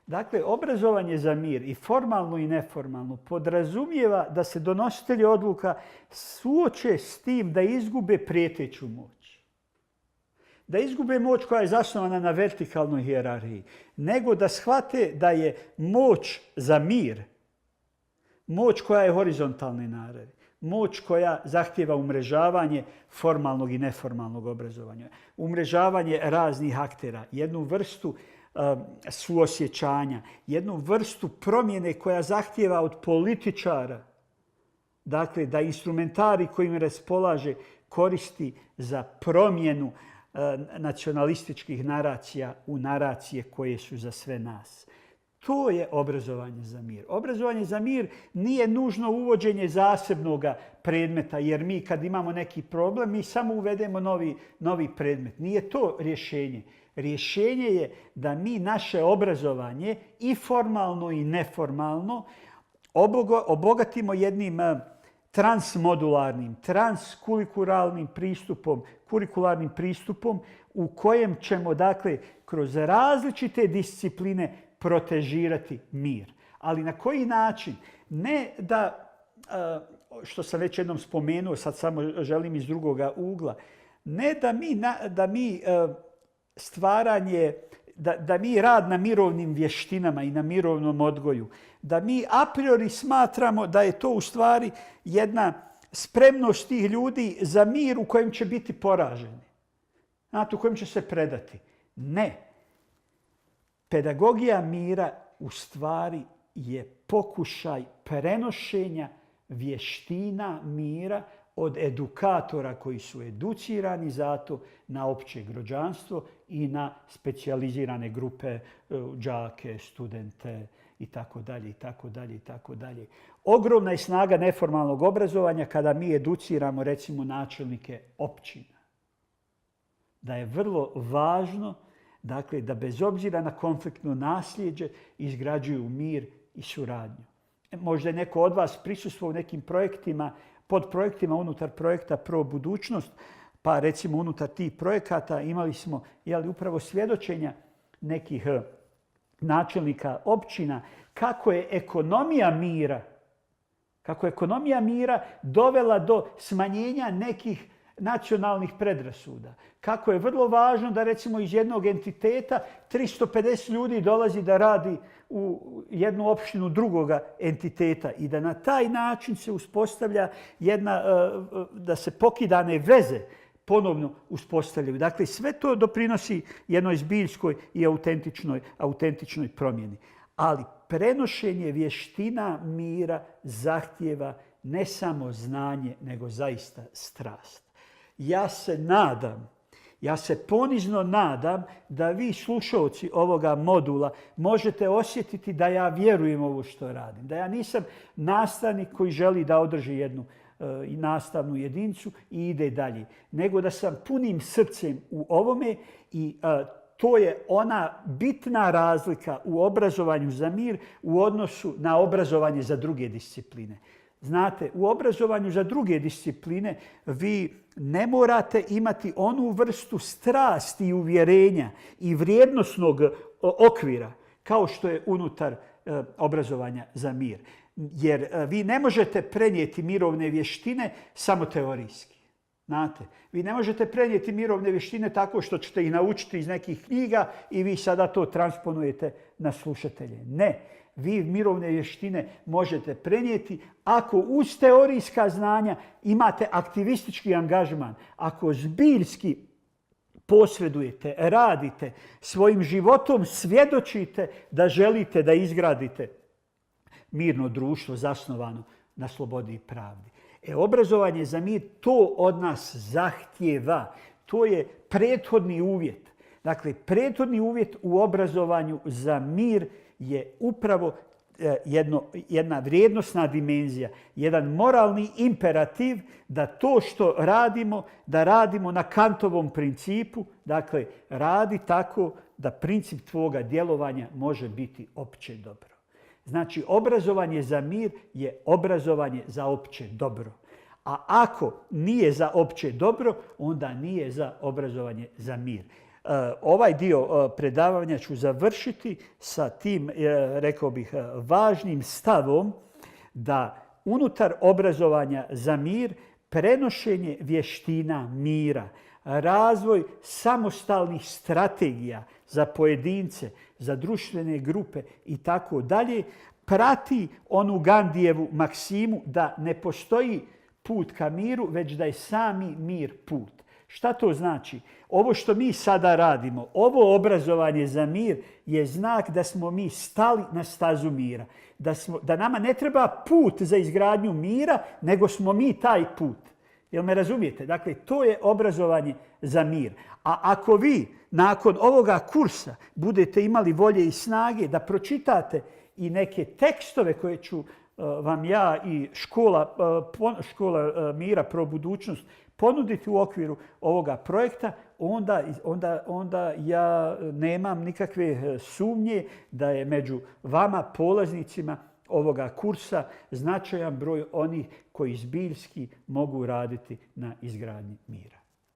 Dakle, obrazovanje za mir i formalno i neformalno podrazumijeva da se donositelji odluka suoče s tim da izgube prijeteću moć. Da izgube moć koja je zasnovana na vertikalnoj hijerarhiji, nego da shvate da je moć za mir moć koja je horizontalne naravi. Moć koja zahtijeva umrežavanje formalnog i neformalnog obrazovanja. Umrežavanje raznih aktera, jednu vrstu suosjećanja, jednu vrstu promjene koja zahtijeva od političara, dakle, da instrumentari kojim raspolaže koristi za promjenu nacionalističkih naracija u naracije koje su za sve nas. To je obrazovanje za mir. Obrazovanje za mir nije nužno uvođenje zasebnog predmeta, jer mi kad imamo neki problem, mi samo uvedemo novi predmet. Nije to rješenje. Rješenje je da mi naše obrazovanje i formalno i neformalno obogatimo jednim transmodularnim, transkurikularnim pristupom u kojem ćemo, dakle, kroz različite discipline protežirati mir. Ali na koji način? Ne da, što sam već jednom spomenuo, sad samo želim iz drugoga ugla, ne da mi stvaranje, da mi rad na mirovnim vještinama i na mirovnom odgoju, da mi a priori smatramo da je to u stvari jedna spremnost tih ljudi za mir u kojem će biti poraženi. Znate, u kojem će se predati. Ne. Pedagogija mira u stvari je pokušaj prenošenja vještina mira od edukatora koji su educirani za to na opće građanstvo i na specijalizirane grupe, đake, studente itd. itd. Ogromna je snaga neformalnog obrazovanja kada mi educiramo, recimo, načelnike općina. Da je vrlo važno, dakle, da bez obzira na konfliktno nasljeđe izgrađuju mir i suradnju. Možda je neko od vas prisustvovao u nekim projektima, podprojektima unutar projekta Pro budućnost, pa recimo unutar tih projekata imali smo upravo svjedočenja nekih načelnika općina kako je ekonomija mira dovela do smanjenja nekih nacionalnih predrasuda. Kako je vrlo važno da recimo iz jednog entiteta 350 ljudi dolazi da radi u jednu opštinu drugoga entiteta i da na taj način se uspostavlja da se pokidane veze ponovno uspostavljaju. Dakle, sve to doprinosi jednoj zbiljskoj i autentičnoj promjeni. Ali prenošenje vještina mira zahtijeva ne samo znanje, nego zaista strast. Ja se ponizno nadam da vi, slušalci ovoga modula, možete osjetiti da ja vjerujem ovo što radim. Da ja nisam nastavnik koji želi da održi jednu nastavnu jedinicu i ide dalje. Nego da sam punim srcem u ovome i to je ona bitna razlika u obrazovanju za mir u odnosu na obrazovanje za druge discipline. Znate, u obrazovanju za druge discipline vi ne morate imati onu vrstu strasti i uvjerenja i vrijednosnog okvira kao što je unutar obrazovanja za mir. Jer vi ne možete prenijeti mirovne vještine samo teorijski. Znate, vi ne možete prenijeti mirovne vještine tako što ćete ih naučiti iz nekih knjiga i vi sada to transponujete na slušatelje. Ne. Vi mirovne vještine možete prenijeti ako uz teorijska znanja imate aktivistički angažman, ako zbiljski posredujete, radite, svojim životom svjedočite da želite da izgradite mirno društvo zasnovano na slobodi i pravdi. Obrazovanje za mir to od nas zahtijeva. To je prethodni uvjet. Dakle, prethodni uvjet u obrazovanju za mir je upravo jedna vrijednosna dimenzija, jedan moralni imperativ da to što radimo, da radimo na Kantovom principu, dakle, radi tako da princip tvoga djelovanja može biti opće dobro. Znači, obrazovanje za mir je obrazovanje za opće dobro. A ako nije za opće dobro, onda nije za obrazovanje za mir. Ovaj dio predavanja ću završiti sa tim, rekao bih, važnim stavom da unutar obrazovanja za mir prenošenje vještina mira, razvoj samostalnih strategija za pojedince, za društvene grupe i tako dalje, prati onu Gandijevu maksimu da ne postoji put ka miru, već da je sami mir put. Šta to znači? Ovo što mi sada radimo, ovo obrazovanje za mir je znak da smo mi stali na stazu mira. Da nama ne treba put za izgradnju mira, nego smo mi taj put. Jel me razumijete? Dakle, to je obrazovanje za mir. A ako vi nakon ovoga kursa budete imali volje i snage da pročitate i neke tekstove koje ću vam ja i škola mira pro budućnost ponuditi u okviru ovoga projekta, onda ja nemam nikakve sumnje da je među vama, polaznicima ovoga kursa, značajan broj onih koji zbiljski mogu raditi na izgradnji mira.